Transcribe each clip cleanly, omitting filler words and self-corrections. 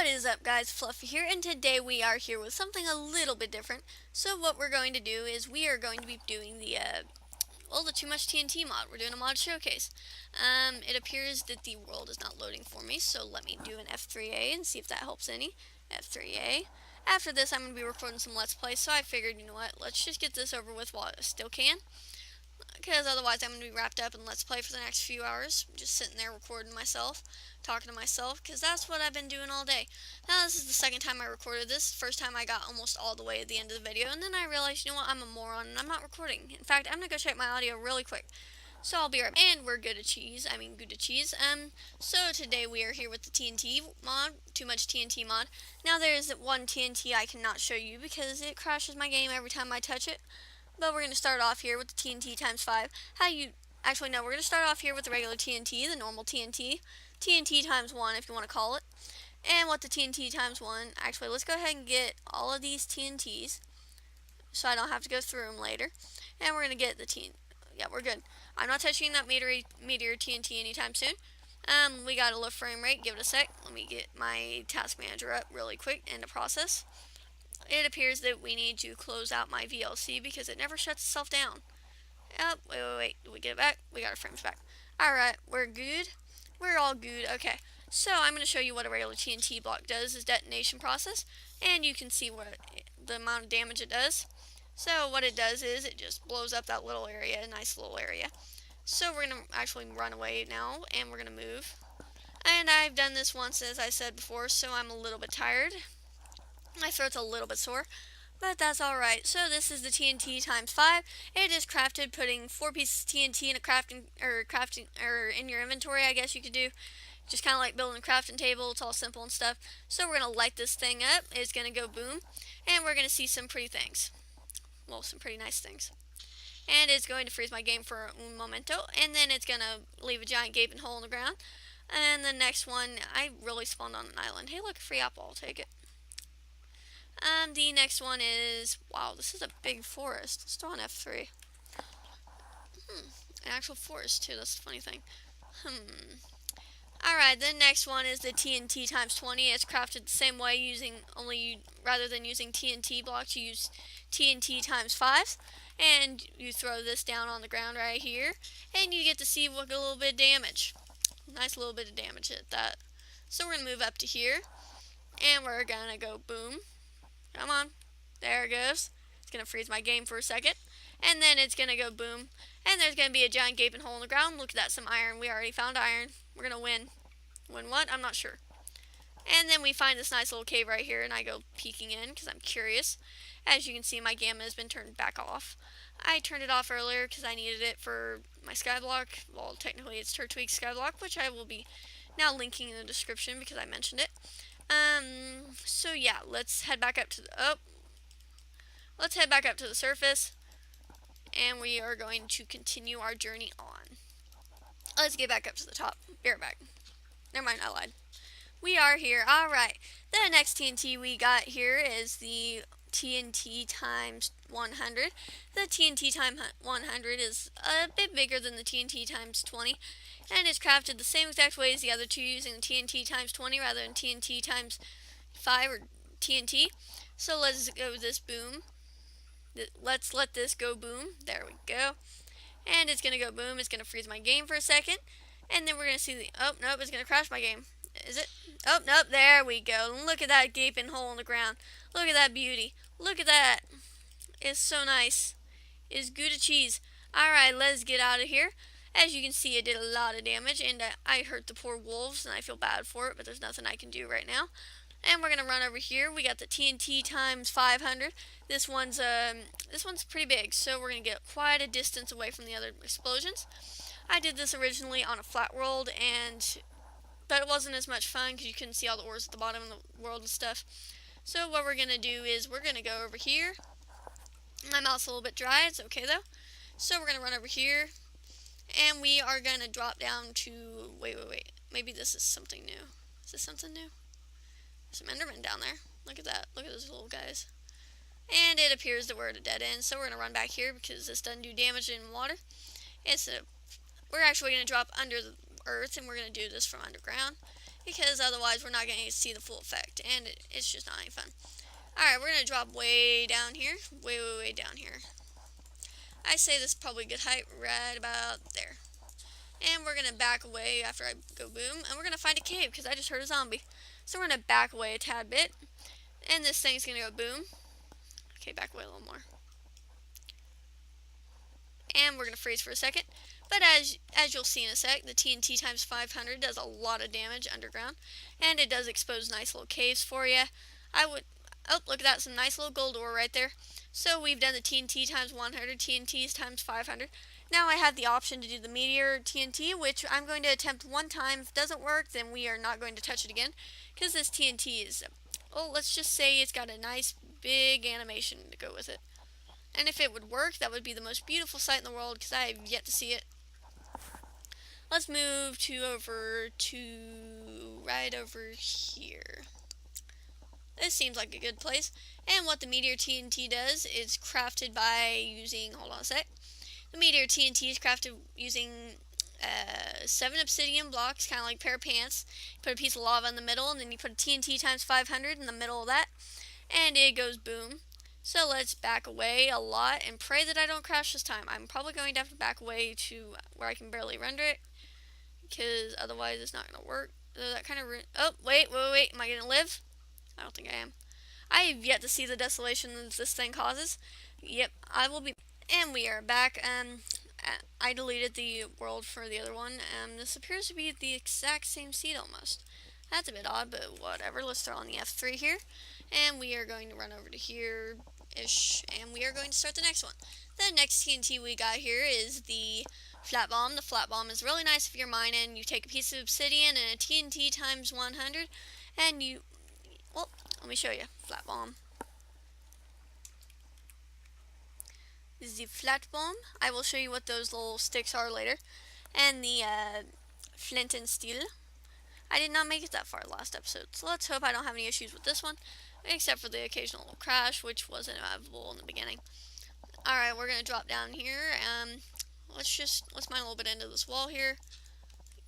What is up, guys? Fluffy here, and today we are here with something a little bit different. So what we're going to do is we are going to be doing the Too Much TNT mod. We're doing a mod showcase. It appears that the world is not loading for me, so let me do an F3A and see if that helps any. F3A. After this, I'm going to be recording some Let's Play, so I figured, you know what, let's just get this over with while I still can. Because otherwise I'm going to be wrapped up in Let's Play for the next few hours. Just sitting there recording myself, talking to myself, because that's what I've been doing all day. Now this is the second time I recorded this. First time I got almost all the way at the end of the video, and then I realized, you know what, I'm a moron, and I'm not recording. In fact, I'm going to go check my audio really quick. So I'll be right back. And we're good at cheese. So today we are here with the TNT mod, Too Much TNT mod. Now there's one TNT I cannot show you because it crashes my game every time I touch it. But we're going to start off here with the TNT times 5. We're going to start off here with the regular TNT, the normal TNT. TNT times 1 if you want to call it. And what the TNT times 1, let's go ahead and get all of these TNTs so I don't have to go through them later. And we're going to get the TNT. Yeah, we're good. I'm not touching that meteor TNT anytime soon. We got a low frame rate. Give it a sec. Let me get my task manager up really quick into process. It appears that we need to close out my VLC because it never shuts itself down. Oh, wait. Do we get it back? We got our frames back. Alright, we're good. We're all good. Okay, so I'm going to show you what a regular TNT block does, is detonation process. And you can see the amount of damage it does. So what it does is it just blows up that little area, a nice little area. So we're going to actually run away now, and we're going to move. And I've done this once, as I said before, so I'm a little bit tired. My throat's a little bit sore, but that's alright. So this is the TNT times 5. It is crafted putting 4 pieces of TNT in a crafting in your inventory, I guess you could do. Just kind of like building a crafting table. It's all simple and stuff. So we're going to light this thing up. It's going to go boom, and we're going to see some pretty things. Well, some pretty nice things. And it's going to freeze my game for un momento, and then it's going to leave a giant gaping hole in the ground. And the next one, I really spawned on an island. Hey, look, a free apple. I'll take it. The next one is, wow, this is a big forest. It's still on F3. An actual forest, too. That's the funny thing. Alright, the next one is the TNT times 20. It's crafted the same way, rather than using TNT blocks, you use TNT times 5. And you throw this down on the ground right here, and you get to see a little bit of damage. Nice little bit of damage at that. So we're going to move up to here, and we're going to go boom. Come on. There it goes. It's going to freeze my game for a second. And then it's going to go boom. And there's going to be a giant gaping hole in the ground. Look at that, some iron. We already found iron. We're going to win. Win what? I'm not sure. And then we find this nice little cave right here, and I go peeking in because I'm curious. As you can see, my gamma has been turned back off. I turned it off earlier because I needed it for my skyblock. Well, technically it's Turtweeg skyblock, which I will be now linking in the description because I mentioned it. So yeah, let's head back up to the surface, and we are going to continue our journey on. Let's get back up to the top. Be right back. Never mind, I lied. We are here. Alright, the next TNT we got here is the TNT times 100. The TNT times 100 is a bit bigger than the TNT times 20, and it's crafted the same exact way as the other two, using the TNT times 20 rather than TNT times 5 or TNT. So let's go this boom. Let's let this go boom. There we go. And it's going to go boom. It's going to freeze my game for a second. And then we're going to see oh, nope, it's going to crash my game. Is it? Oh, nope, there we go. Look at that gaping hole in the ground. Look at that beauty. Look at that. It's so nice. It's good as cheese. Alright, let's get out of here. As you can see, it did a lot of damage, and I hurt the poor wolves, and I feel bad for it, but there's nothing I can do right now. And we're going to run over here. We got the TNT times 500. This one's pretty big, so we're going to get quite a distance away from the other explosions. I did this originally on a flat world, but it wasn't as much fun because you couldn't see all the ores at the bottom of the world and stuff. So what we're going to do is we're going to go over here. My mouth's a little bit dry. It's okay, though. So we're going to run over here, and we are going to drop down to... Wait. Maybe this is something new. Is this something new? Some Endermen down there. Look at that. Look at those little guys. And it appears that we're at a dead end, so we're going to run back here because this doesn't do damage in water. We're actually going to drop under the earth, and we're going to do this from underground. because otherwise we're not going to see the full effect, and it's just not any fun. Alright, we're going to drop way down here, way down here. I say this is probably a good height, right about there. And we're going to back away after I go boom, and we're going to find a cave, because I just heard a zombie. So we're going to back away a tad bit, and this thing's going to go boom. Okay, back away a little more. And we're going to freeze for a second. But as you'll see in a sec, the TNT times 500 does a lot of damage underground, and it does expose nice little caves for you. Oh, look at that, some nice little gold ore right there. So we've done the TNT times 100, TNTs times 500. Now I have the option to do the meteor TNT, which I'm going to attempt one time. If it doesn't work, then we are not going to touch it again, because this TNT is, well, let's just say it's got a nice big animation to go with it. And if it would work, that would be the most beautiful sight in the world, because I have yet to see it. Let's move over to right over here. This seems like a good place. And what the Meteor TNT does is crafted by using, hold on a sec. The Meteor TNT is crafted using 7 obsidian blocks, kind of like a pair of pants. You put a piece of lava in the middle, and then you put a TNT times 500 in the middle of that, and it goes boom. So let's back away a lot and pray that I don't crash this time. I'm probably going to have to back away to where I can barely render it, because otherwise it's not going to work. That kind of oh, wait. Am I going to live? I don't think I am. I have yet to see the desolation that this thing causes. Yep, I will be. And we are back. I deleted the world for the other one. This appears to be the exact same seed almost. That's a bit odd, but whatever. Let's throw on the F3 here. And we are going to run over to here-ish. And we are going to start the next one. The next TNT we got here is the flat bomb. The flat bomb is really nice if you're mining. You take a piece of obsidian and a TNT times 100. And you, well, let me show you. Flat bomb. The flat bomb. I will show you what those little sticks are later. And the flint and steel. I did not make it that far last episode, so let's hope I don't have any issues with this one, except for the occasional crash, which was inevitable in the beginning. Alright, we're going to drop down here. Let's mine a little bit into this wall here.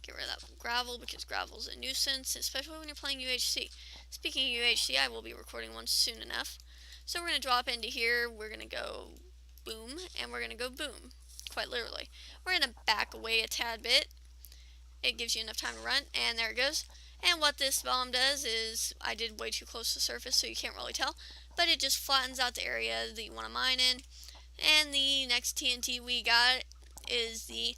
Get rid of that gravel, because gravel is a nuisance, especially when you're playing UHC. Speaking of UHC, I will be recording one soon enough. So we're going to drop into here, we're going to go boom, and we're going to go boom, quite literally. We're going to back away a tad bit. It gives you enough time to run, and there it goes. And what this bomb does is, I did way too close to the surface, so you can't really tell, but it just flattens out the area that you want to mine in. And the next TNT we got is the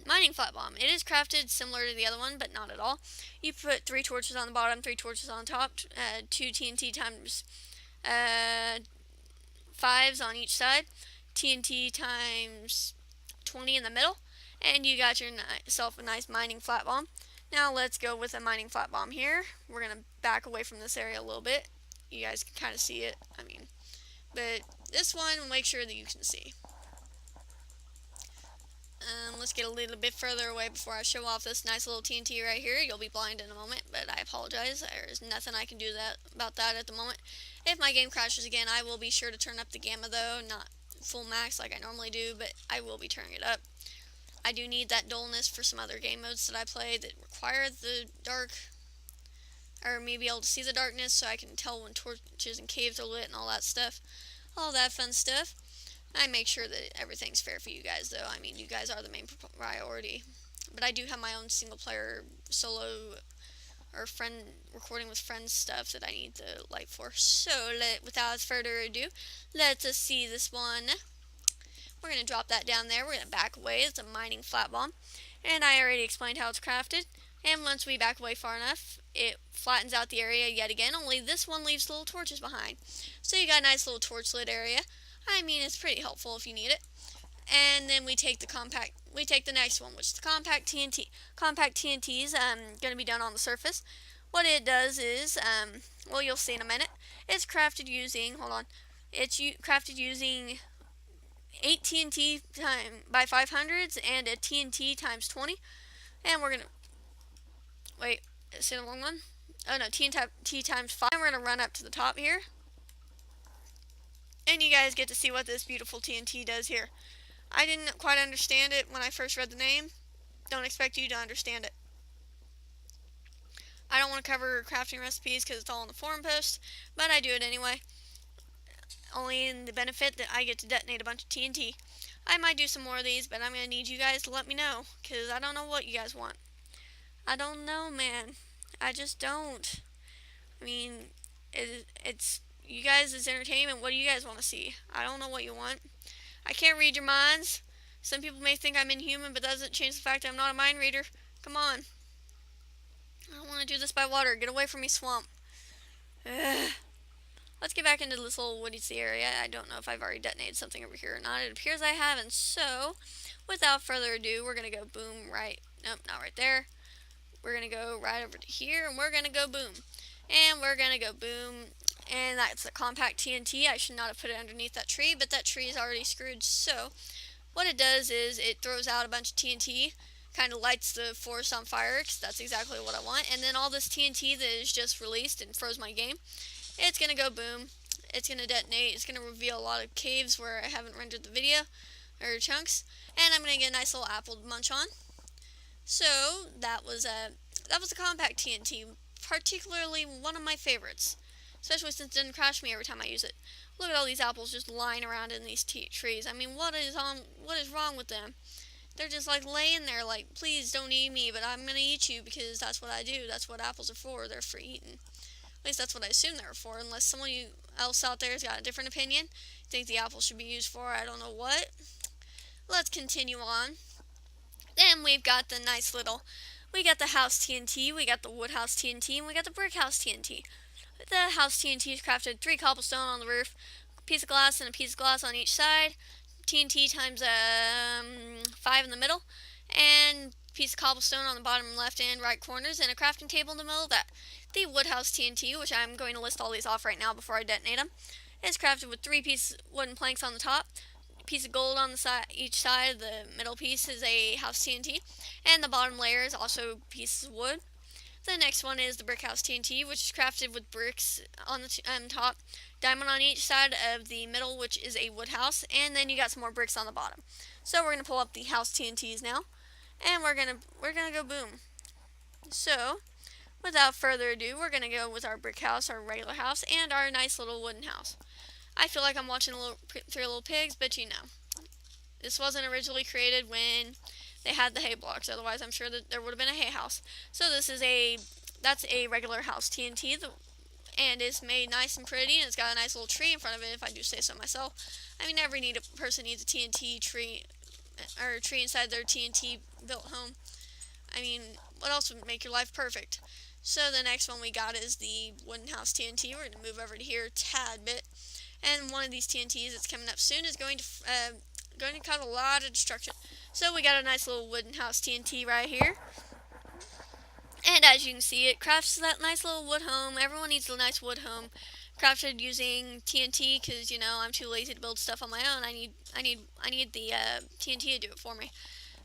mining flat bomb. It is crafted similar to the other one, but not at all. You put 3 torches on the bottom, 3 torches on top, 2 TNT times 5s on each side, TNT times 20 in the middle, and you got yourself a nice mining flat bomb. Now let's go with a mining flat bomb here. We're going to back away from this area a little bit. You guys can kind of see it, but this one, we'll make sure that you can see. Let's get a little bit further away before I show off this nice little TNT right here. You'll be blind in a moment, but I apologize. There's nothing I can do about that at the moment. If my game crashes again, I will be sure to turn up the gamma though, not full max like I normally do, but I will be turning it up. I do need that dullness for some other game modes that I play that require the dark, or me be able to see the darkness so I can tell when torches and caves are lit and all that stuff. All that fun stuff. I make sure that everything's fair for you guys, though. You guys are the main priority. But I do have my own single-player solo or friend recording with friends stuff that I need the light for. So, without further ado, let us see this one. We're going to drop that down there. We're going to back away. It's a mining flat bomb. And I already explained how it's crafted. And once we back away far enough, it flattens out the area yet again. Only this one leaves little torches behind. So you got a nice little torch lit area. It's pretty helpful if you need it. And then we take the next one, which is the compact TNT. Compact TNT is going to be done on the surface. What it does is, well, you'll see in a minute. It's crafted using, crafted using 8 TNT by 500s and a TNT times 20. And we're going to, wait, is it a long one? Oh no, TNT times 5. And we're going to run up to the top here. And you guys get to see what this beautiful TNT does here. I didn't quite understand it when I first read the name. Don't expect you to understand it. I don't want to cover crafting recipes because it's all in the forum post, but I do it anyway. Only in the benefit that I get to detonate a bunch of TNT. I might do some more of these, but I'm going to need you guys to let me know, because I don't know what you guys want. I don't know, man. I just don't. I mean, it's you guys' entertainment. What do you guys want to see? I don't know what you want. I can't read your minds. Some people may think I'm inhuman, but that doesn't change the fact that I'm not a mind reader. Come on. I don't want to do this by water. Get away from me, swamp. Ugh. Let's get back into this little woody area. I don't know if I've already detonated something over here or not. It appears I haven't. So, without further ado, we're going to go boom right. Nope, not right there. We're going to go right over to here, and we're going to go boom. And we're going to go boom. And that's a compact TNT. I should not have put it underneath that tree, but that tree is already screwed. So, what it does is it throws out a bunch of TNT, kind of lights the forest on fire, because that's exactly what I want. And then all this TNT that is just released and froze my game, it's going to go boom. It's going to detonate. It's going to reveal a lot of caves where I haven't rendered the video, or chunks. And I'm going to get a nice little apple to munch on. So, that was a compact TNT, particularly one of my favorites. Especially since it didn't crash me every time I use it. Look at all these apples just lying around in these trees. I mean, what is wrong with them? They're just like laying there like, please don't eat me, but I'm going to eat you because that's what I do. That's what apples are for. They're for eating. At least that's what I assume they're for, unless someone else out there has got a different opinion. Think the apple should be used for I don't know what. Let's continue on. Then we've got the we got the house TNT, we got the wood house TNT, and we got the brick house TNT. The house TNT is crafted 3 cobblestone on the roof, a piece of glass and a piece of glass on each side, TNT times 5 in the middle, and piece of cobblestone on the bottom left and right corners, and a crafting table in the middle of that. The wood house TNT, which I'm going to list all these off right now before I detonate them, is crafted with 3 pieces wooden planks on the top, a piece of gold on the each side. The middle piece is a house TNT, and the bottom layer is also pieces of wood. The next one is the brick house TNT, which is crafted with bricks on the top, diamond on each side of the middle, which is a wood house, and then you got some more bricks on the bottom. So we're gonna pull up the house TNTs now, and we're gonna go boom. So, without further ado, we're gonna go with our brick house, our regular house, and our nice little wooden house. I feel like I'm watching Three Little Pigs, but you know, this wasn't originally created when they had the hay blocks. Otherwise, I'm sure that there would have been a hay house. So that's a regular house TNT, and it's made nice and pretty, and it's got a nice little tree in front of it, if I do say so myself. I mean, every person needs a TNT tree, or a tree inside their TNT built home. I mean, what else would make your life perfect? So the next one we got is the wooden house TNT. We're going to move over to here a tad bit. And one of these TNTs that's coming up soon is going to cause a lot of destruction. So we got a nice little wooden house TNT right here. And as you can see, it crafts that nice little wood home. Everyone needs a nice wood home crafted using TNT, because you know I'm too lazy to build stuff on my own. I need the TNT to do it for me.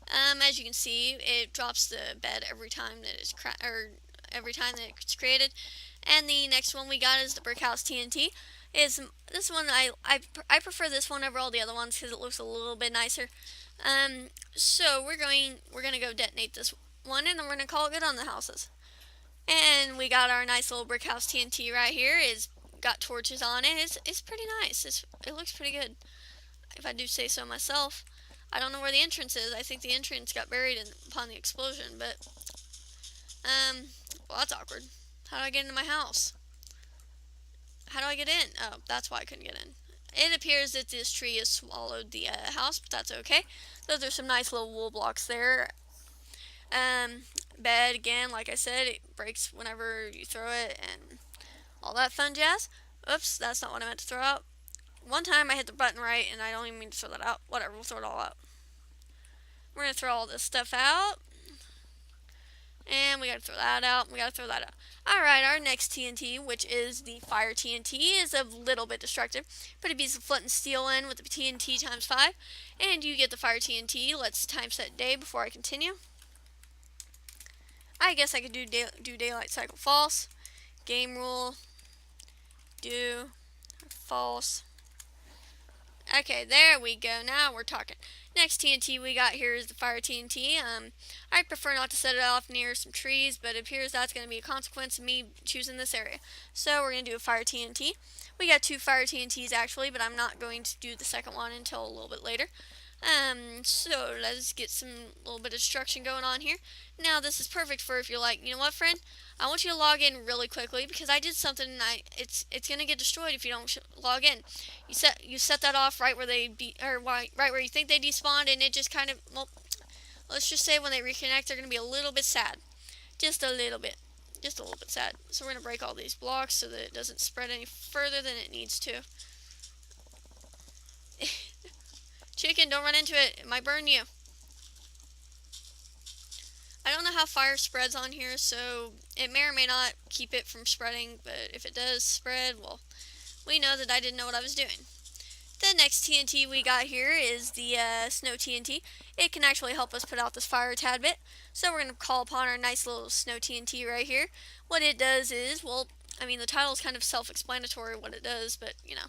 As you can see, it drops the bed every time that it's created. And the next one we got is the brick house TNT. This one I prefer this one over all the other ones because it looks a little bit nicer. So we're gonna go detonate this one, and then we're gonna call it good on the houses. And we got our nice little brick house TNT right here. It's got torches on it. It's pretty nice. It looks pretty good, if I do say so myself. I don't know where the entrance is. I think the entrance got buried upon the explosion, but well, that's awkward. How do I get into my house? How do I get in? Oh, that's why I couldn't get in. It appears that this tree has swallowed the house, but that's okay. So there's some nice little wool blocks there. Bed, again, like I said, it breaks whenever you throw it and all that fun jazz. Oops, that's not what I meant to throw out. One time I hit the button right, and I don't even mean to throw that out. Whatever, we'll throw it all out. We're going to throw all this stuff out. And we gotta throw that out. We gotta throw that out. Alright, our next TNT, which is the fire TNT, is a little bit destructive. Put a piece of flint and steel in with the TNT times 5, and you get the fire TNT. Let's time set day before I continue. I guess I could do daylight cycle false. Game rule. Do false. Okay, there we go. Now we're talking. Next TNT we got here is the fire TNT. I prefer not to set it off near some trees, but it appears that's going to be a consequence of me choosing this area. So we're going to do a fire TNT. We got two fire TNTs actually, but I'm not going to do the second one until a little bit later. So let's get some little bit of destruction going on here. Now this is perfect for if you're like, you know what, friend, I want you to log in really quickly because I did something and it's gonna get destroyed if you don't log in. You set that off right where right where you think they despawned, and it just kind of, well, let's just say when they reconnect, they're gonna be a little bit sad, just a little bit. Just a little bit sad. So we're going to break all these blocks so that it doesn't spread any further than it needs to. Chicken, don't run into it. It might burn you. I don't know how fire spreads on here, so it may or may not keep it from spreading, but if it does spread, well, we know that I didn't know what I was doing. The next TNT we got here is the snow TNT. It can actually help us put out this fire a tad bit. So we're going to call upon our nice little snow TNT right here. What it does is, well, I mean, the title is kind of self-explanatory what it does, but, you know,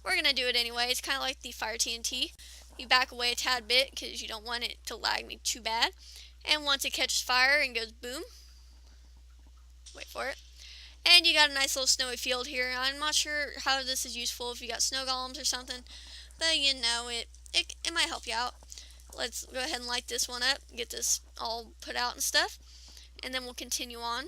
we're going to do it anyway. It's kind of like the fire TNT. You back away a tad bit because you don't want it to lag me too bad. And once it catches fire and goes boom, wait for it, and you got a nice little snowy field here. I'm not sure how this is useful if you got snow golems or something, but you know, it might help you out. Let's go ahead and light this one up, get this all put out and stuff, and then we'll continue on.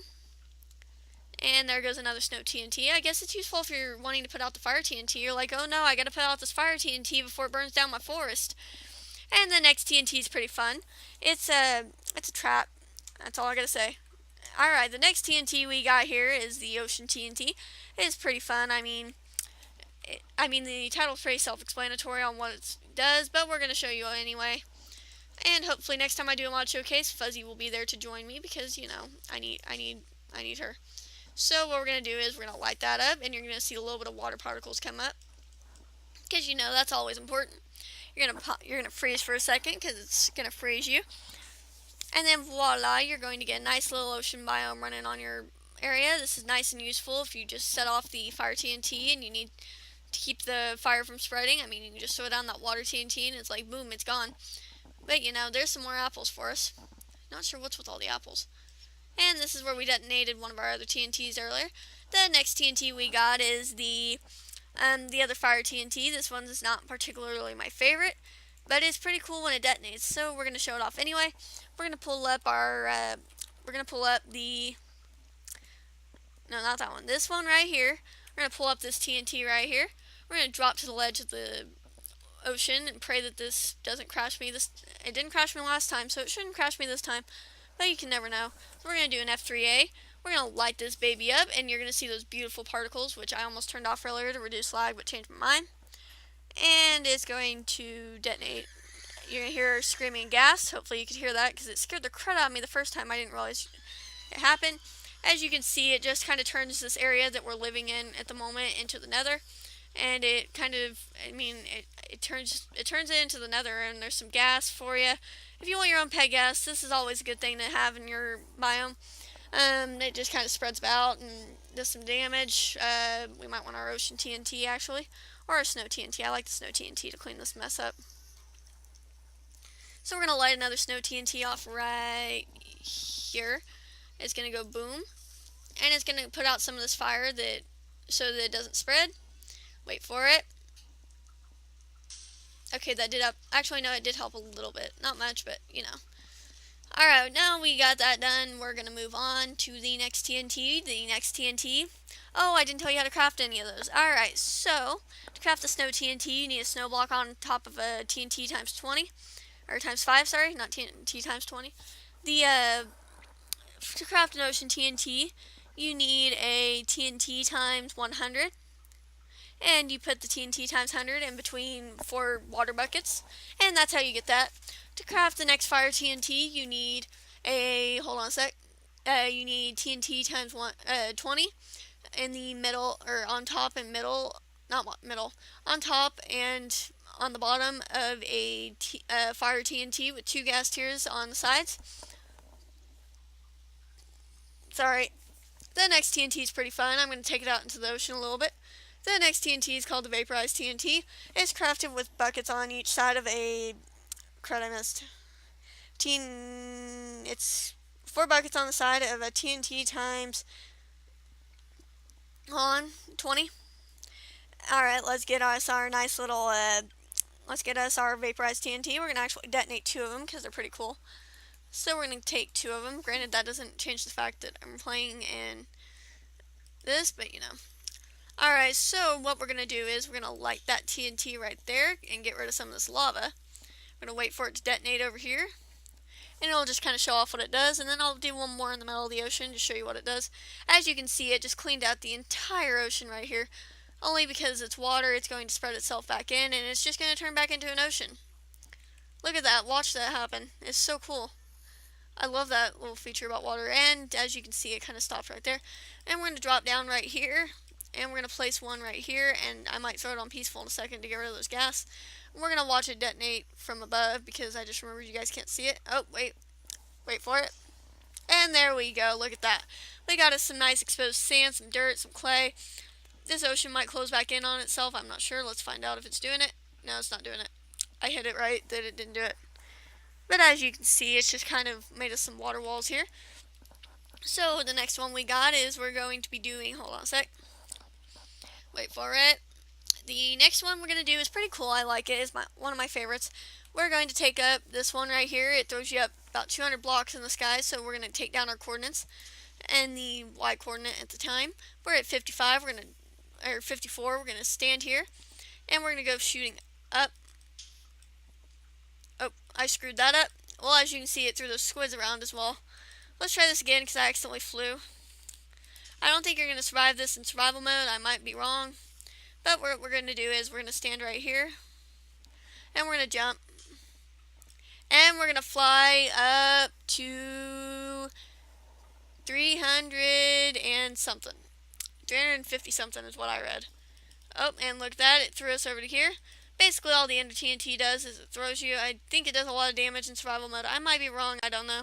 And there goes another snow TNT. I guess it's useful if you're wanting to put out the fire TNT. You're like, oh no, I gotta put out this fire TNT before it burns down my forest. And the next TNT is pretty fun. It's a trap. That's all I gotta say. Alright, the next TNT we got here is the Ocean TNT. It's pretty fun. I mean, the title's pretty self-explanatory on what it does, but we're going to show you anyway. And hopefully next time I do a mod showcase, Fuzzy will be there to join me because, you know, I need her. So what we're going to do is we're going to light that up, and you're going to see a little bit of water particles come up. Because, you know, that's always important. You're going to freeze for a second because it's going to freeze you. And then voila, you're going to get a nice little ocean biome running on your area. This is nice and useful if you just set off the fire TNT and you need to keep the fire from spreading. I mean, you can just throw down that water TNT and it's like, boom, it's gone. But, you know, there's some more apples for us. Not sure what's with all the apples. And this is where we detonated one of our other TNTs earlier. The next TNT we got is the other fire TNT. This one's not particularly my favorite, but it's pretty cool when it detonates. So we're going to show it off anyway. We're going to pull up no, not that one. This one right here. We're going to pull up this TNT right here. We're going to drop to the ledge of the ocean and pray that this doesn't crash me. It didn't crash me last time, so it shouldn't crash me this time, but you can never know. So we're going to do an F3A. We're going to light this baby up, and you're going to see those beautiful particles, which I almost turned off earlier to reduce lag, but changed my mind. And it's going to detonate. You're going to hear screaming gas. Hopefully you could hear that because it scared the crud out of me the first time. I didn't realize it happened. As you can see, it just kind of turns this area that we're living in at the moment into the nether. And it kind of, I mean, it turns it into the nether, and there's some gas for you. If you want your own pet gas, this is always a good thing to have in your biome. It just kind of spreads about and does some damage. We might want our ocean TNT actually, or our snow TNT. I like the snow TNT to clean this mess up. So we're going to light another snow TNT off right here. It's going to go boom. And it's going to put out some of this fire so that it doesn't spread. Wait for it. Okay, that did help. Actually, no, it did help a little bit. Not much, but, you know. Alright, now we got that done. We're going to move on to the next TNT. The next TNT. Oh, I didn't tell you how to craft any of those. Alright, so, to craft the snow TNT, you need a snow block on top of a TNT times 20. Or times 5, sorry, not TNT times 20. To craft an ocean TNT, you need a TNT times 100. And you put the TNT times 100 in between 4 water buckets. And that's how you get that. To craft the next fire TNT, you need hold on a sec. You need TNT times 20 in the middle, or on top and middle, not middle, on top and on the bottom of a fire TNT with 2 gas tiers on the sides. Sorry. The next TNT is pretty fun. I'm going to take it out into the ocean a little bit. The next TNT is called the Vaporized TNT. It's crafted with buckets on each side of a crud, I missed. It's 4 buckets on the side of a TNT times, hold on, 20. Alright, let's get us our nice little, let's get us our vaporized TNT. We're going to actually detonate 2 of them because they're pretty cool. So we're going to take 2 of them. Granted, that doesn't change the fact that I'm playing in this, but you know. Alright, so what we're going to do is we're going to light that TNT right there and get rid of some of this lava. We're going to wait for it to detonate over here. And it'll just kind of show off what it does. And then I'll do one more in the middle of the ocean to show you what it does. As you can see, it just cleaned out the entire ocean right here. Only because it's water, it's going to spread itself back in, and it's just going to turn back into an ocean. Look at that. Watch that happen. It's so cool. I love that little feature about water. And as you can see, it kind of stopped right there. And we're going to drop down right here. And we're going to place one right here. And I might throw it on peaceful in a second to get rid of those gas. We're going to watch it detonate from above because I just remembered you guys can't see it. Oh, wait. Wait for it. And there we go. Look at that. We got us some nice exposed sand, some dirt, some clay. This ocean might close back in on itself. I'm not sure. Let's find out if it's doing it. No, it's not doing it. I hit it right that it didn't do it. But as you can see, it's just kind of made us some water walls here. So the next one we got is we're going to be doing, hold on a sec. Wait for it. The next one we're going to do is pretty cool. I like it. It's one of my favorites. We're going to take up this one right here. It throws you up about 200 blocks in the sky. So we're going to take down our coordinates and the Y coordinate at the time. We're at 55. We're going to, or 54. We're going to stand here. And we're going to go shooting up. Oh, I screwed that up. Well, as you can see, it threw those squids around as well. Let's try this again because I accidentally flew. I don't think you're going to survive this in survival mode. I might be wrong. But what we're going to do is we're going to stand right here. And we're going to jump. And we're going to fly up to 300 and something. 350 something is what I read. Oh, and look at that. It threw us over to here. Basically, all the Ender TNT does is it throws you. I think it does a lot of damage in survival mode. I might be wrong. I don't know.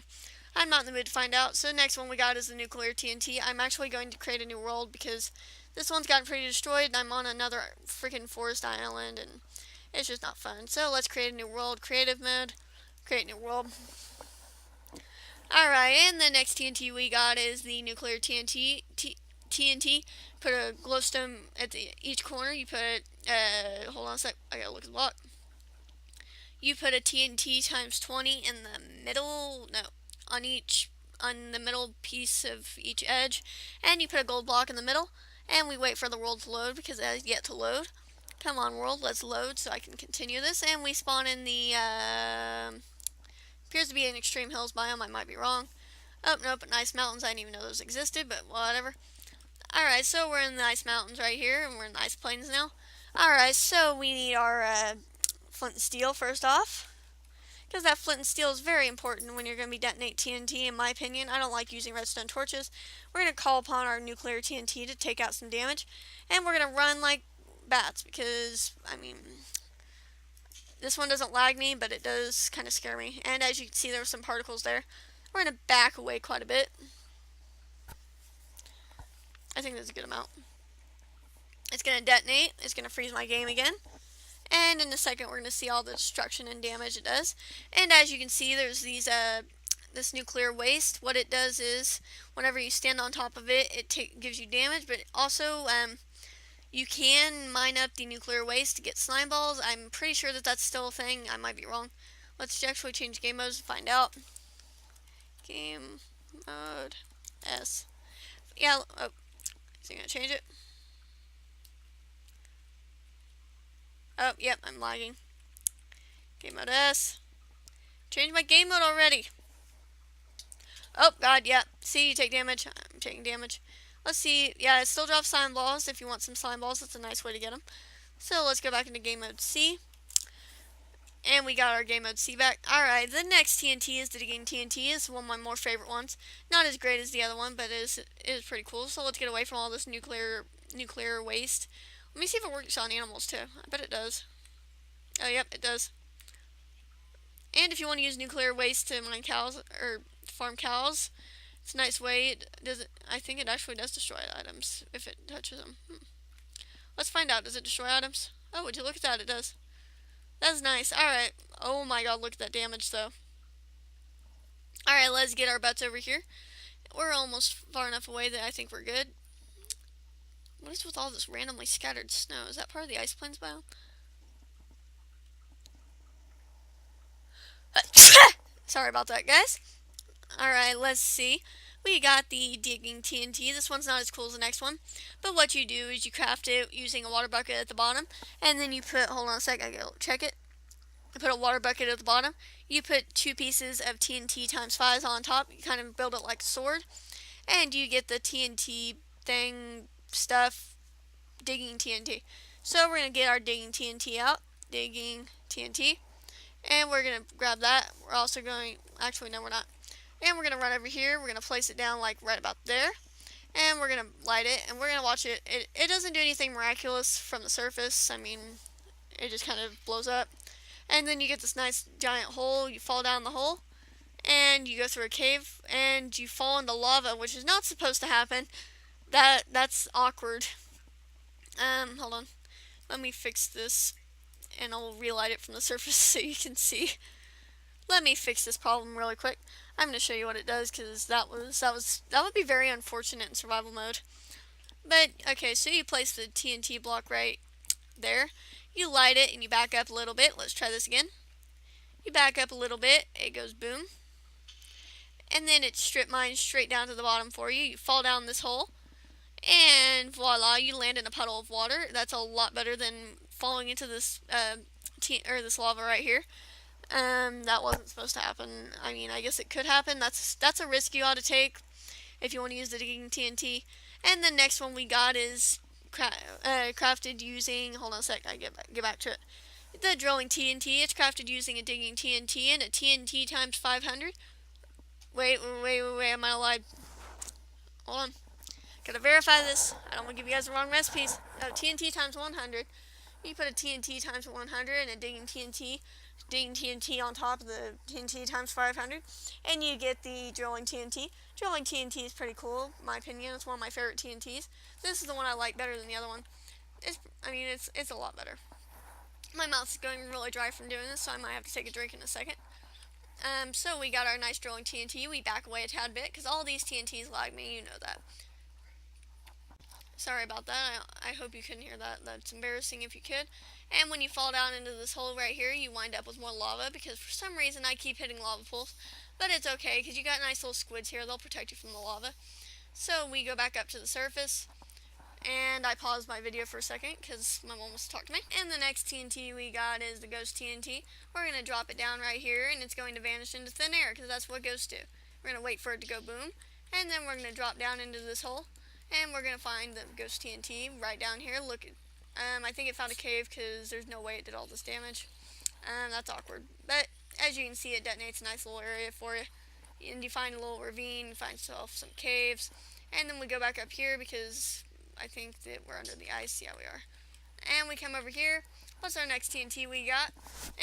I'm not in the mood to find out. So the next one we got is the nuclear TNT. I'm actually going to create a new world because this one's gotten pretty destroyed. I'm on another freaking forest island, and it's just not fun. So let's create a new world. Creative mode. Create a new world. Alright, and the next TNT we got is the nuclear TNT. Put a glowstone at each corner. You put, hold on a sec, I gotta look at the block. You put a TNT times 20 in the middle, no, on the middle piece of each edge. And you put a gold block in the middle. And we wait for the world to load because it has yet to load. Come on, world, let's load so I can continue this. And we spawn in the, appears to be an extreme hills biome. I might be wrong. Oh, nope, nice mountains. I didn't even know those existed, but whatever. Alright, so we're in the ice mountains right here, and we're in the ice plains now. Alright, so we need our flint and steel first off. Because that flint and steel is very important when you're going to be detonate TNT, in my opinion. I don't like using redstone torches. We're going to call upon our nuclear TNT to take out some damage. And we're going to run like bats, because, I mean, this one doesn't lag me, but it does kind of scare me. And as you can see, there were some particles there. We're going to back away quite a bit. I think that's a good amount. It's going to detonate. It's going to freeze my game again. And in a second, we're going to see all the destruction and damage it does. And as you can see, there's these this nuclear waste. What it does is, whenever you stand on top of it, it gives you damage. But also, you can mine up the nuclear waste to get slime balls. I'm pretty sure that that's still a thing. I might be wrong. Let's actually change game modes to find out. Game mode S. Yeah. Oh. Is he gonna change it? Oh, yep, I'm lagging. Game mode S. Change my game mode already. Oh, God, yeah. See, you take damage. I'm taking damage. Let's see. Yeah, it still drops slime balls. If you want some slime balls, that's a nice way to get them. So let's go back into game mode C. And we got our game mode C back. Alright, the next TNT is the digging TNT. It's one of my more favorite ones. Not as great as the other one, but it is pretty cool. So let's get away from all this nuclear waste. Let me see if it works on animals too. I bet it does. Oh, yep, it does. And if you want to use nuclear waste to mine cows or farm cows, it's a nice way. I think it actually does destroy items if it touches them. Let's find out. Does it destroy items? Oh, would you look at that? It does. That's nice. Alright. Oh my god, look at that damage though. Alright, let's get our butts over here. We're almost far enough away that I think we're good. What is with all this randomly scattered snow? Is that part of the ice plains biome? Sorry about that, guys. Alright, let's see. We got the digging TNT. This one's not as cool as the next one. But what you do is you craft it using a water bucket at the bottom. And then you put, hold on a sec, I gotta check it. You put a water bucket at the bottom. You put 2 pieces of TNT times 5 on top. You kind of build it like a sword. And you get the TNT thing, stuff, digging TNT. So we're going to get our digging TNT out. Digging TNT. And we're going to grab that. We're also going, actually no we're not. And we're going to run over here. We're going to place it down like right about there. And we're going to light it. And we're going to watch it. It doesn't do anything miraculous from the surface. I mean, it just kind of blows up. And then you get this nice giant hole. You fall down the hole. And you go through a cave. And you fall into lava, which is not supposed to happen. That's awkward. Hold on. Let me fix this. And I'll relight it from the surface so you can see. Let me fix this problem really quick. I'm going to show you what it does because that would be very unfortunate in survival mode. But okay, so you place the TNT block right there. You light it and you back up a little bit. Let's try this again. You back up a little bit, it goes boom. And then it strip mines straight down to the bottom for you. You fall down this hole. And voila, you land in a puddle of water. That's a lot better than falling into this this lava right here. That wasn't supposed to happen. I mean, I guess it could happen. That's a risk you ought to take if you want to use the digging TNT. And the next one we got is crafted using. Hold on a sec. I get back to it. The drilling TNT. It's crafted using a digging TNT and a TNT times 500. Wait. I might have lied. Hold on. Gotta verify this. I don't want to give you guys the wrong recipes. Oh, TNT times 100. You put a TNT times 100 and a digging TNT on top of the TNT times 500, and you get the drilling TNT. Drilling TNT is pretty cool, in my opinion. It's one of my favorite TNTs. This is the one I like better than the other one. It's a lot better. My mouth's going really dry from doing this, so I might have to take a drink in a second. So we got our nice drilling TNT. We back away a tad bit because all these TNTs lag me. You know that. Sorry about that. I hope you couldn't hear that. That's embarrassing if you could. And when you fall down into this hole right here, you wind up with more lava because for some reason I keep hitting lava pools. But it's okay because you got nice little squids here. They'll protect you from the lava. So we go back up to the surface. And I paused my video for a second because my mom wants to talk to me. And the next TNT we got is the ghost TNT. We're going to drop it down right here and it's going to vanish into thin air because that's what ghosts do. We're going to wait for it to go boom. And then we're going to drop down into this hole. And we're going to find the ghost TNT right down here. Look, I think it found a cave because there's no way it did all this damage. That's awkward. But as you can see, it detonates a nice little area for you. And you find a little ravine, you find yourself some caves. And then we go back up here because I think that we're under the ice. Yeah, we are. And we come over here. What's our next TNT we got?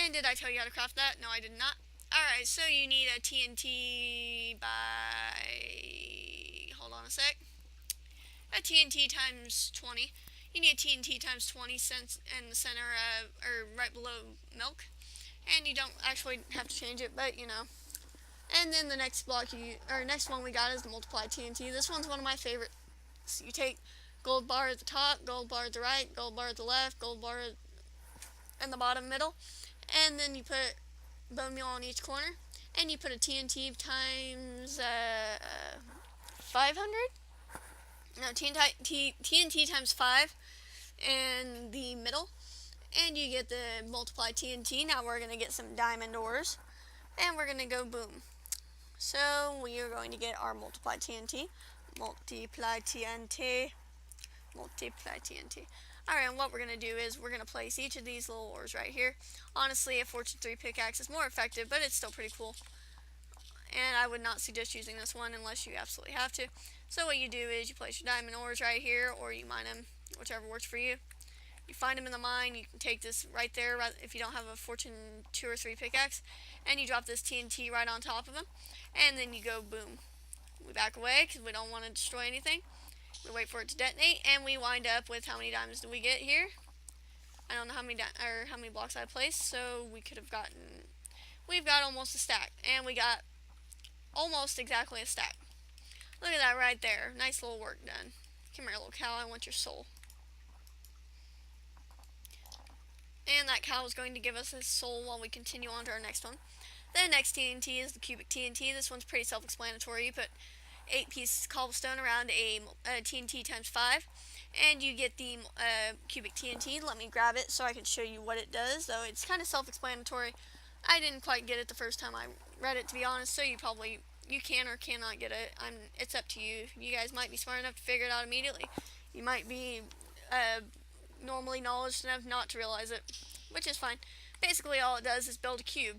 And did I tell you how to craft that? No, I did not. Alright, so you need a TNT by... Hold on a sec. A TNT times 20. You need a TNT times 20 cents in the center, or right below milk. And you don't actually have to change it, but you know. And then the next next one we got is the multiply TNT. This one's one of my favorites. So you take gold bar at the top, gold bar at the right, gold bar at the left, gold bar in the bottom middle, and then you put bone meal on each corner, and you put a TNT times 500. No, TNT times 5 in the middle, and you get the multiply TNT. Now we're going to get some diamond ores, and we're going to go boom. So we are going to get our multiply TNT. Multiply TNT. Multiply TNT. Alright, and what we're going to do is we're going to place each of these little ores right here. Honestly, a Fortune 3 pickaxe is more effective, but it's still pretty cool. And I would not suggest using this one unless you absolutely have to. So what you do is you place your diamond ores right here, or you mine them, whichever works for you. You find them in the mine, you can take this right there if you don't have a Fortune 2 or 3 pickaxe, and you drop this TNT right on top of them, and then you go boom. We back away because we don't want to destroy anything. We wait for it to detonate, and we wind up with how many diamonds do we get here? I don't know how many blocks I placed, so we've got almost a stack, and we got almost exactly a stack. Look at that right there. Nice little work done. Come here, little cow. I want your soul. And that cow is going to give us his soul while we continue on to our next one. The next TNT is the cubic TNT. This one's pretty self-explanatory. You put 8 pieces of cobblestone around a TNT times 5, and you get the cubic TNT. Let me grab it so I can show you what it does, though it's kind of self-explanatory. I didn't quite get it the first time I read it, to be honest, so you can or cannot get it. It's up to you. You guys might be smart enough to figure it out immediately. You might be normally knowledgeable enough not to realize it, which is fine. Basically, all it does is build a cube.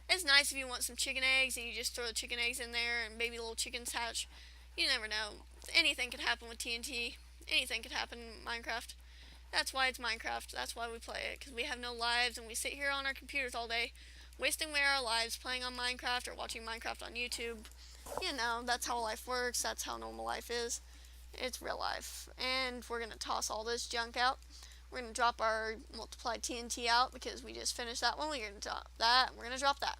It's nice if you want some chicken eggs and you just throw the chicken eggs in there and baby little chickens hatch. You never know. Anything could happen with TNT. Anything could happen in Minecraft. That's why it's Minecraft. That's why we play it, because we have no lives and we sit here on our computers all day, wasting away our lives playing on Minecraft or watching Minecraft on YouTube. You know, that's how life works. That's how normal life is. It's real life. And we're going to toss all this junk out. We're going to drop our multiplied TNT out because we just finished that one. We're going to drop that. We're going to drop that.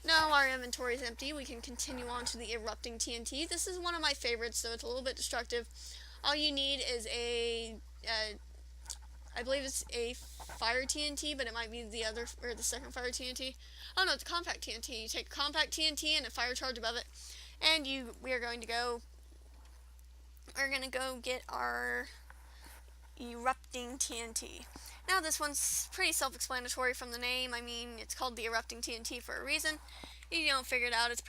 Now our inventory is empty. We can continue on to the erupting TNT. This is one of my favorites, so it's a little bit destructive. All you need is I believe it's a fire TNT, but it might be the other, or the second fire TNT. Oh no, it's a compact TNT. You take a compact TNT and a fire charge above it, and we're going to go get our erupting TNT. Now this one's pretty self-explanatory from the name. I mean, it's called the erupting TNT for a reason. If you don't figure it out, it's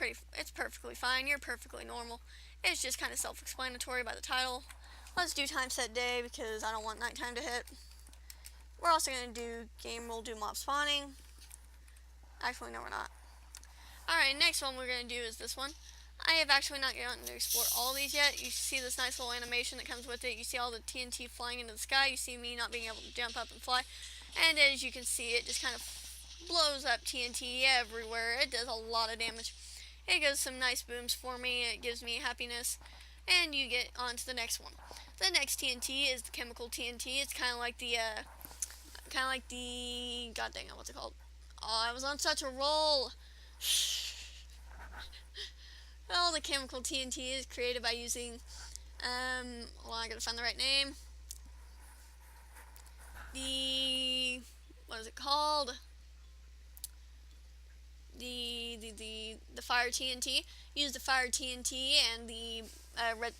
perfectly fine. You're perfectly normal. It's just kind of self-explanatory by the title. Let's do time set day because I don't want nighttime to hit. We're also going to do game rule, do mob spawning. Actually, no, we're not. Alright, next one we're going to do is this one. I have actually not gotten to explore all these yet. You see this nice little animation that comes with it. You see all the TNT flying into the sky. You see me not being able to jump up and fly. And as you can see, it just kind of blows up TNT everywhere. It does a lot of damage. It gives some nice booms for me. It gives me happiness. And you get on to the next one. The next TNT is the chemical TNT. It's kind of like the god dang it, what's it called? Oh, I was on such a roll. Well, the chemical TNT is created by using, well, I gotta find the right name. What is it called? The fire TNT. Use the fire TNT and you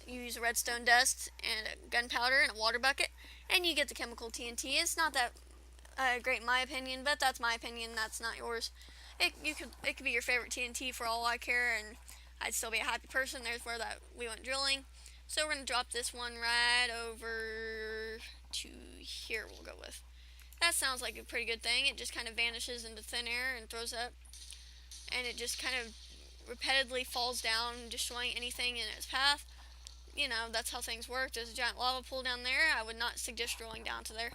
use redstone dust and a gunpowder and a water bucket, and you get the chemical TNT. It's not that great in my opinion, but that's my opinion. That's not yours. It could be your favorite TNT for all I care, and I'd still be a happy person. There's where we went drilling. So we're gonna drop this one right over to here. We'll go with. That sounds like a pretty good thing. It just kind of vanishes into thin air and throws up, and it just kind of repetitively falls down, destroying anything in its path. You know, that's how things work. There's a giant lava pool down there. I would not suggest drilling down to there.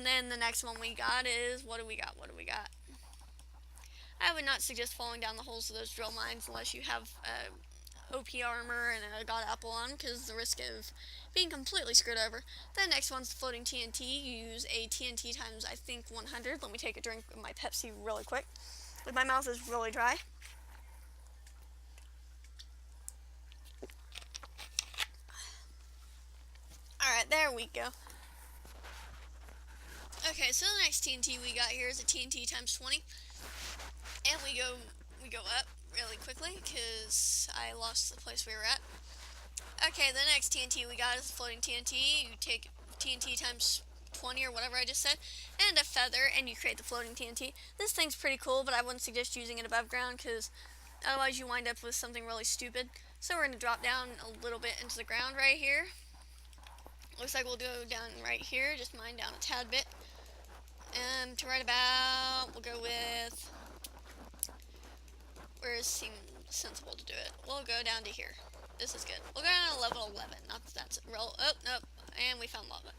Then the next one we got is, what do we got? I would not suggest falling down the holes of those drill mines unless you have OP armor and a god apple on, because the risk of being completely screwed over. The next one's the floating TNT. You use a TNT times, I think, 100. Let me take a drink of my Pepsi really quick. My mouth is really dry. Alright, there we go. Okay, so the next TNT we got here is a TNT times 20. And we go up really quickly because I lost the place we were at. Okay, the next TNT we got is the floating TNT. You take TNT times 20 or whatever I just said, and a feather, and you create the floating TNT. This thing's pretty cool, but I wouldn't suggest using it above ground because otherwise you wind up with something really stupid. So we're going to drop down a little bit into the ground right here. Looks like we'll go down right here, just mine down a tad bit. To right about, we'll go with, where it seems sensible to do it. We'll go down to here. This is good. We'll go down to level 11. Not that that's real. Oh, nope. And we found lava.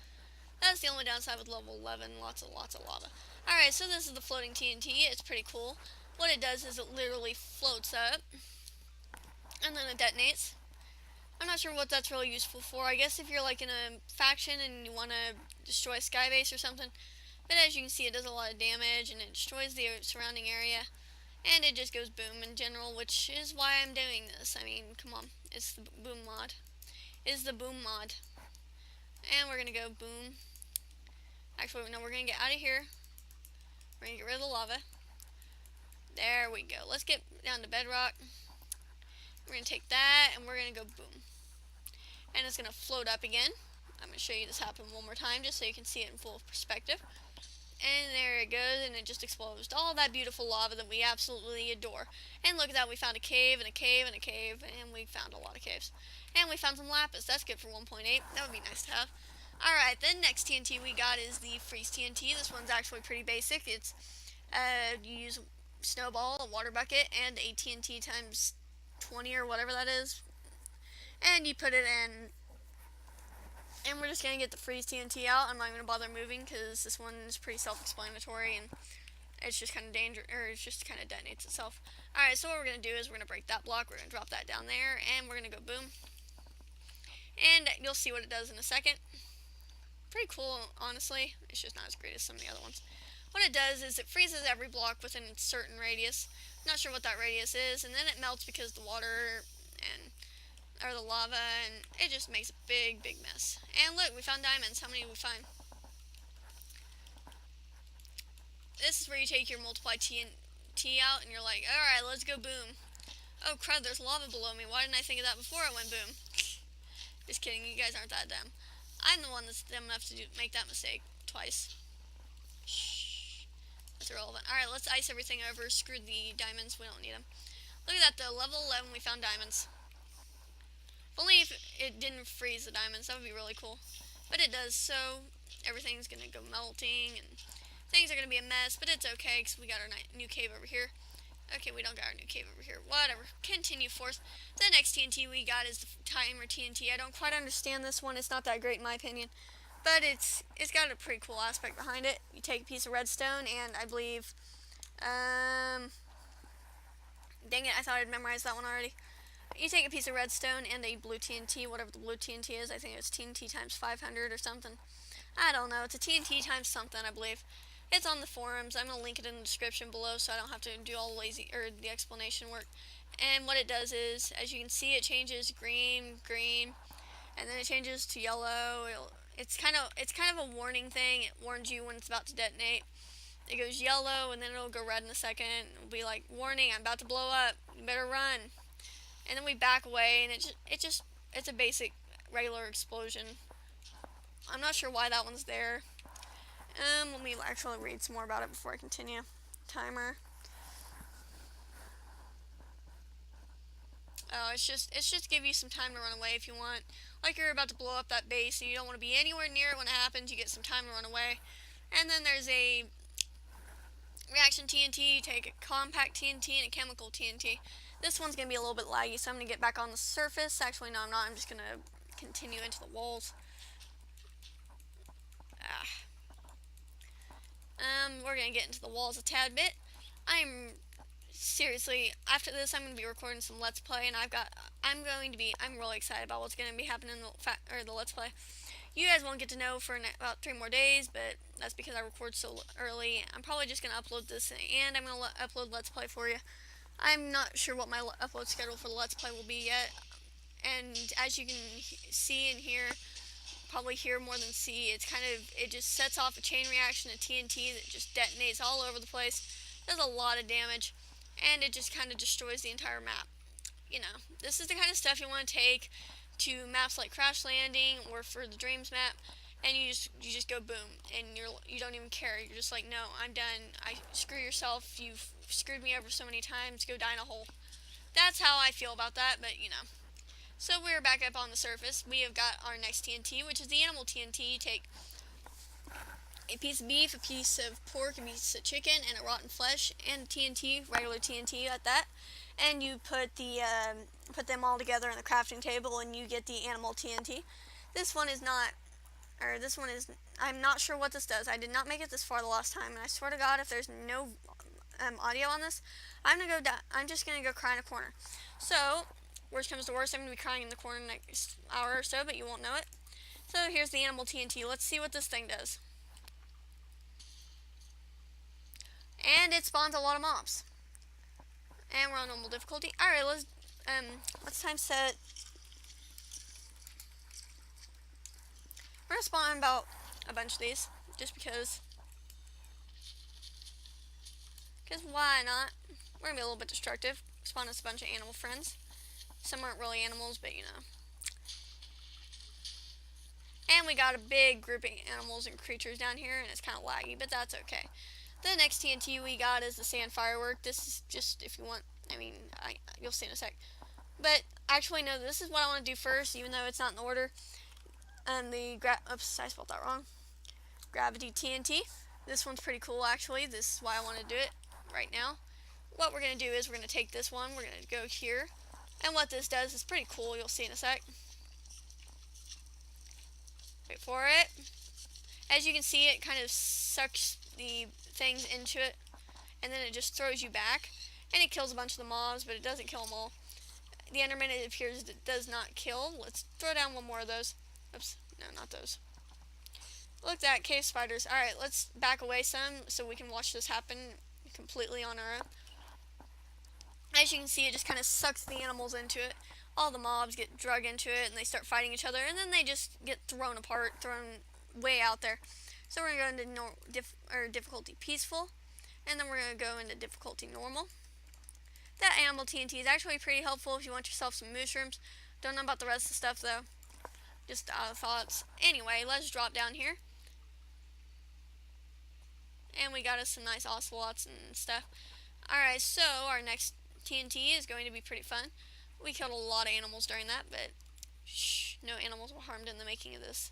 That's the only downside with level 11. Lots of lava. Alright, so this is the floating TNT. It's pretty cool. What it does is it literally floats up, and then it detonates. I'm not sure what that's really useful for. I guess if you're like in a faction and you want to destroy a skybase or something. But as you can see, it does a lot of damage and it destroys the surrounding area. And it just goes boom in general, which is why I'm doing this. I mean, come on. It's the boom mod. It's the boom mod. And we're going to go boom. Actually, no, we're going to get out of here. We're going to get rid of the lava. There we go. Let's get down to bedrock. We're going to take that and we're going to go boom. And it's going to float up again. I'm going to show you this happen one more time just so you can see it in full perspective. And there it goes, and it just exposed all that beautiful lava that we absolutely adore. And look at that, we found a cave and a cave and a cave, and we found a lot of caves. And we found some lapis. That's good for 1.8. That would be nice to have. Alright, the next TNT we got is the freeze TNT. This one's actually pretty basic. It's you use snowball, a water bucket, and a TNT times 20 or whatever that is. And you put it in, and we're just going to get the freeze TNT out. I'm not going to bother moving because this one is pretty self-explanatory and it's just kind of dangerous, or it's just kind of detonates itself. Alright, so what we're going to do is we're going to break that block, we're going to drop that down there, and we're going to go boom. And you'll see what it does in a second. Pretty cool, honestly. It's just not as great as some of the other ones. What it does is it freezes every block within a certain radius. Not sure what that radius is, and then it melts because the water and or the lava, and it just makes a big, big mess. And look, we found diamonds. How many did we find? This is where you take your multiply TNT out, and you're like, alright, let's go boom. Oh crud, there's lava below me. Why didn't I think of that before I went boom? Just kidding, you guys aren't that dumb. I'm the one that's dumb enough to make that mistake twice. Shh. That's irrelevant. Alright, let's ice everything over. Screw the diamonds, we don't need them. Look at that though, level 11 we found diamonds. Only if it didn't freeze the diamonds, that would be really cool. But it does, so everything's going to go melting, and things are going to be a mess, but it's okay, because we got our new cave over here. Okay, we don't got our new cave over here. Whatever. Continue forth. The next TNT we got is the timer TNT. I don't quite understand this one. It's not that great in my opinion. But it's got a pretty cool aspect behind it. You take a piece of redstone, and I believe... dang it, I thought I'd memorized that one already. You take a piece of redstone and a blue TNT, whatever the blue TNT is. I think it's TNT times 500 or something. I don't know. It's a TNT times something, I believe. It's on the forums. I'm going to link it in the description below so I don't have to do all the explanation work. And what it does is, as you can see, it changes green, and then it changes to yellow. It's kind of a warning thing. It warns you when it's about to detonate. It goes yellow, and then it'll go red in a second. It'll be like, warning, I'm about to blow up. You better run. And then we back away, and it's a basic regular explosion. I'm not sure why that one's there. Let me actually read some more about it before I continue. Timer. Oh, it's just to give you some time to run away if you want. Like you're about to blow up that base and you don't want to be anywhere near it when it happens, you get some time to run away. And then there's a reaction TNT, take a compact TNT and a chemical TNT. This one's going to be a little bit laggy, so I'm going to get back on the surface. Actually, no, I'm not. I'm just going to continue into the walls. We're going to get into the walls a tad bit. Seriously, after this, I'm going to be recording some Let's Play, and I'm really excited about what's going to be happening in the Let's Play. You guys won't get to know for about 3 more days, but that's because I record so early. I'm probably just going to upload this, and I'm going to upload Let's Play for you. I'm not sure what my upload schedule for the Let's Play will be yet, and as you can see and hear, probably hear more than see, it just sets off a chain reaction of TNT that just detonates all over the place, does a lot of damage, and it just kind of destroys the entire map. You know, this is the kind of stuff you want to take to maps like Crash Landing or for the Dreams map, and you just go boom, and you don't even care. You're just like, no, I'm done. Screw yourself. You've screwed me over so many times. Go die in a hole. That's how I feel about that, but you know. So we're back up on the surface. We have got our next TNT, which is the animal TNT. You take a piece of beef, a piece of pork, a piece of chicken, and a rotten flesh, and TNT, regular TNT at that, and you put them all together on the crafting table, and you get the animal TNT. This one is, I'm not sure what this does. I did not make it this far the last time, and I swear to God, if there's no audio on this, I'm just gonna go cry in a corner. So Worst comes to worst, I'm going to be crying in the corner next hour or so, but you won't know it. So here's the animal TNT. Let's see what this thing does. And it spawns a lot of mobs. And we're on normal difficulty. Alright, let's time set. We're going to spawn about a bunch of these, just because. Because why not? We're going to be a little bit destructive. Spawn us a bunch of animal friends. Some aren't really animals, but you know. And we got a big grouping of animals and creatures down here, and it's kind of laggy, but that's okay. The next TNT we got is the sand firework. This is just if you want, you'll see in a sec. But actually, no, this is what I want to do first, even though it's not in order. Oops, I spelled that wrong. Gravity TNT. This one's pretty cool, actually. This is why I want to do it right now. What we're going to do is we're going to take this one. We're going to go here. And what this does is pretty cool. You'll see in a sec. Wait for it. As you can see, it kind of sucks the things into it. And then it just throws you back. And it kills a bunch of the mobs, but it doesn't kill them all. The Enderman, it appears, does not kill. Let's throw down one more of those. Oops, no, not those. Look at that, cave spiders. Alright, let's back away some so we can watch this happen completely on our own. As you can see, it just kind of sucks the animals into it. All the mobs get drug into it and they start fighting each other, and then they just get thrown apart, thrown way out there. So we're going to go into difficulty peaceful, and then we're going to go into difficulty normal. That animal TNT is actually pretty helpful if you want yourself some mushrooms. Don't know about the rest of the stuff though. Just out of thoughts. Anyway, let's drop down here. And we got us some nice ocelots and stuff. Alright, so our next TNT is going to be pretty fun. We killed a lot of animals during that, but no animals were harmed in the making of this.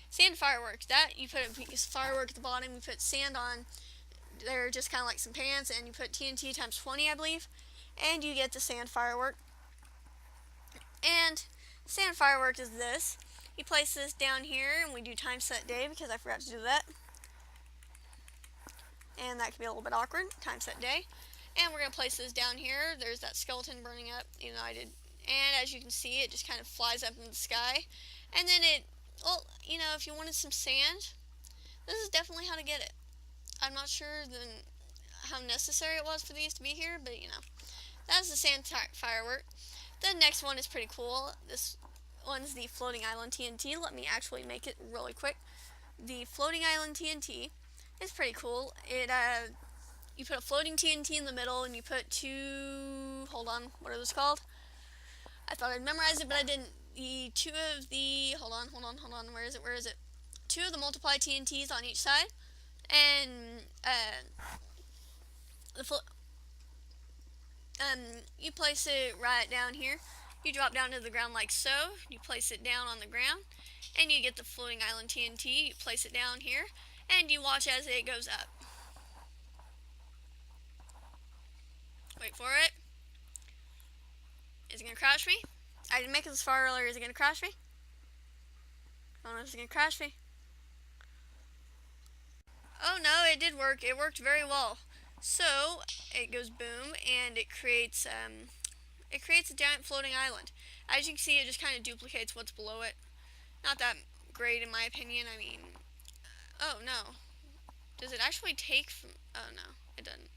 Sand fireworks. That, you put a piece of firework at the bottom, you put sand on. They're just kind of like some pants, and you put TNT times 20, I believe. And you get the sand firework. And sand firework is this. You place this down here, and we do time set day because I forgot to do that. And that can be a little bit awkward. Time set day. And we're going to place this down here. There's that skeleton burning up, even though I did. And as you can see, it just kind of flies up in the sky. And then well, you know, if you wanted some sand, this is definitely how to get it. I'm not sure how necessary it was for these to be here, but you know. That's the sand firework. The next one is pretty cool. This one's the floating island TNT. Let me actually make it really quick. The floating island TNT is pretty cool. You put a floating TNT in the middle, and you put two. Hold on, what are those called? I thought I'd memorize it, but I didn't. Hold on. Where is it? Two of the multiply TNTs on each side, and you place it right down here. You drop down to the ground like so. You place it down on the ground, and you get the floating island TNT. You place it down here, and you watch as it goes up. Wait for it. Is it gonna crash me? I didn't make it this far earlier. Is it gonna crash me? I don't know if it's gonna crash me. Oh no, it did work. It worked very well. So it goes boom, and it creates a giant floating island. As you can see, it just kind of duplicates what's below it. Not that great in my opinion. I mean, oh no, does it actually take from? Oh no, it doesn't.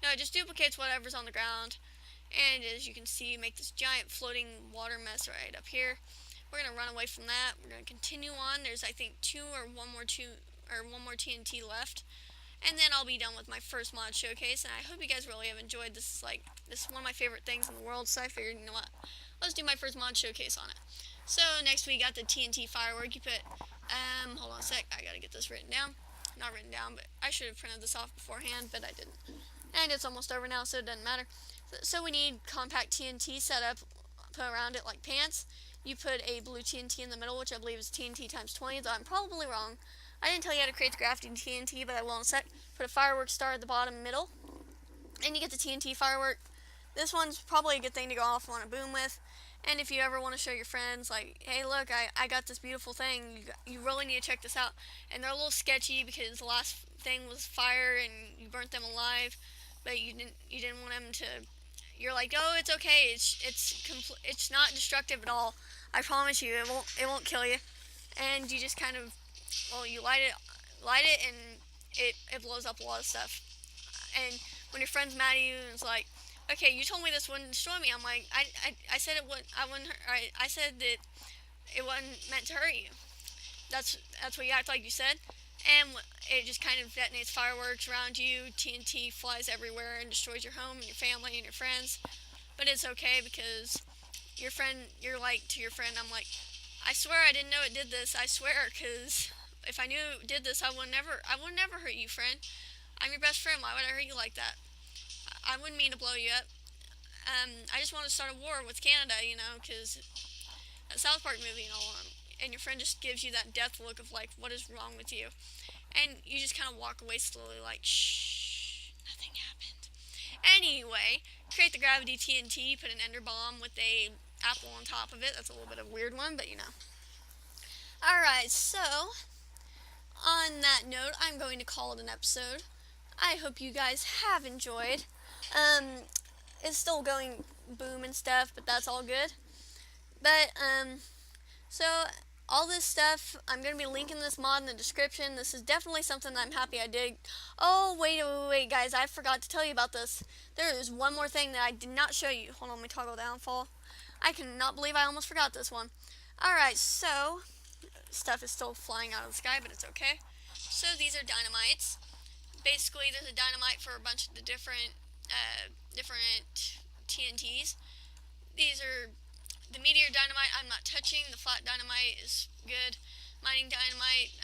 No, it just duplicates whatever's on the ground. And as you can see, you make this giant floating water mess right up here. We're gonna run away from that. We're gonna continue on. There's I think one more TNT left. And then I'll be done with my first mod showcase, and I hope you guys really have enjoyed this. This is one of my favorite things in the world, so I figured, you know what, let's do my first mod showcase on it. So next we got the TNT firework. You put, hold on a sec, I gotta get this written down. Not written down, but I should have printed this off beforehand, but I didn't. And it's almost over now, so it doesn't matter. So we need compact TNT set up, put around it like pants. You put a blue TNT in the middle, which I believe is TNT times 20, though I'm probably wrong. I didn't tell you how to create the grafting TNT, but I will in a sec. Put a firework star at the bottom middle, and you get the TNT firework. This one's probably a good thing to go off on a boom with. And if you ever want to show your friends, like, hey, look, I got this beautiful thing. You really need to check this out. And they're a little sketchy because the last thing was fire and you burnt them alive, but you didn't want them to, you're like, oh, it's okay. It's not destructive at all. I promise you, it won't kill you. And you just kind of, well, you light it, and it blows up a lot of stuff. And when your friend's mad at you and it's like, okay, you told me this wouldn't destroy me. I'm like, I said it would. I wouldn't. I said that it wasn't meant to hurt you. That's what you act like you said. And it just kind of detonates fireworks around you. TNT flies everywhere and destroys your home and your family and your friends. But it's okay because you're like to your friend, I'm like, I swear I didn't know it did this. I swear, because if I knew it did this, I would never hurt you, friend. I'm your best friend. Why would I hurt you like that? I wouldn't mean to blow you up. I just want to start a war with Canada, because a South Park movie and all. And your friend just gives you that death look of like, what is wrong with you? And you just kind of walk away slowly, like, shh, nothing happened. Anyway, create the gravity TNT, put an ender bomb with a apple on top of it. That's a little bit of a weird one, but Alright, so, on that note, I'm going to call it an episode. I hope you guys have enjoyed. It's still going boom and stuff, but that's all good. But, so, all this stuff, I'm going to be linking this mod in the description. This is definitely something that I'm happy I did. Oh, wait, guys, I forgot to tell you about this. There is one more thing that I did not show you. Hold on, let me toggle downfall. I cannot believe I almost forgot this one. Alright, so, stuff is still flying out of the sky, but it's okay. So, these are dynamites. Basically, there's a dynamite for a bunch of the different TNTs. These are the meteor dynamite I'm not touching. The flat dynamite is good. Mining dynamite,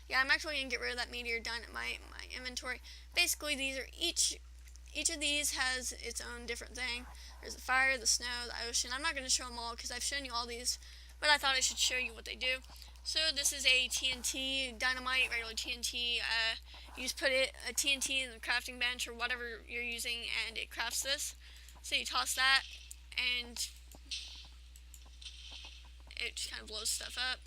yeah, I'm actually going to get rid of that meteor dynamite in my inventory. Basically, these are each of these has its own different thing. There's the fire, the snow, the ocean. I'm not going to show them all because I've shown you all these, but I thought I should show you what they do. So this is a TNT dynamite, regular TNT. You just put a TNT in the crafting bench or whatever you're using, and it crafts this. So you toss that, and it just kind of blows stuff up.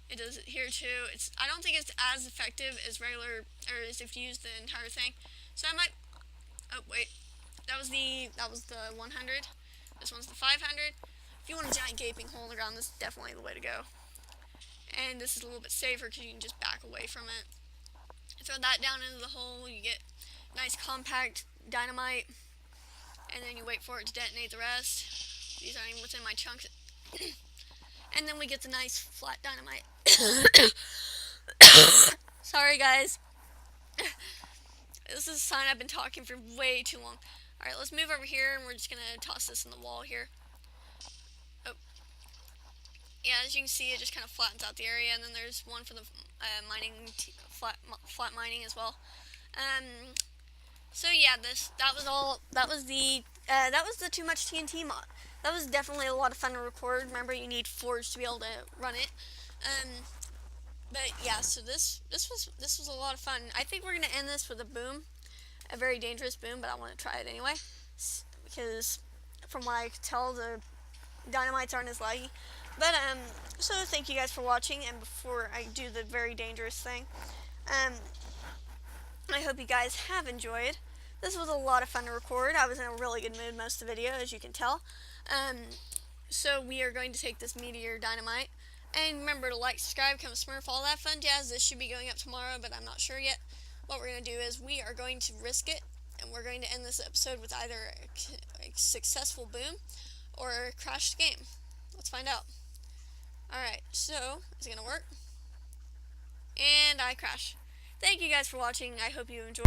It does it here too. I don't think it's as effective as regular, or as if you use the entire thing. So I might. Oh wait, that was the 100. This one's the 500. If you want a giant gaping hole in the ground, this is definitely the way to go. And this is a little bit safer because you can just back away from it. Throw that down into the hole. You get nice compact dynamite, and then you wait for it to detonate the rest. These aren't even within my chunks. And then we get the nice flat dynamite. Sorry, guys. This is a sign I've been talking for way too long. Alright, let's move over here, and we're just going to toss this in the wall here. Oh. Yeah, as you can see, it just kind of flattens out the area, and then there's one for the flat mining as well. So yeah, that was the Too Much TNT mod. That was definitely a lot of fun to record. Remember, you need Forge to be able to run it. But yeah, so this was a lot of fun. I think we're gonna end this with a boom, a very dangerous boom, but I want to try it anyway because from what I could tell, the dynamites aren't as laggy. But so thank you guys for watching. And before I do the very dangerous thing, I hope you guys have enjoyed. This was a lot of fun to record. I was in a really good mood most of the video, as you can tell. So we are going to take this meteor dynamite. And remember to like, subscribe, become a smurf, all that fun jazz. This should be going up tomorrow, but I'm not sure yet. What we're going to do is we are going to risk it, and we're going to end this episode with either a successful boom or a crashed game. Let's find out. Alright, so, is it going to work? And I crash. Thank you guys for watching. I hope you enjoyed.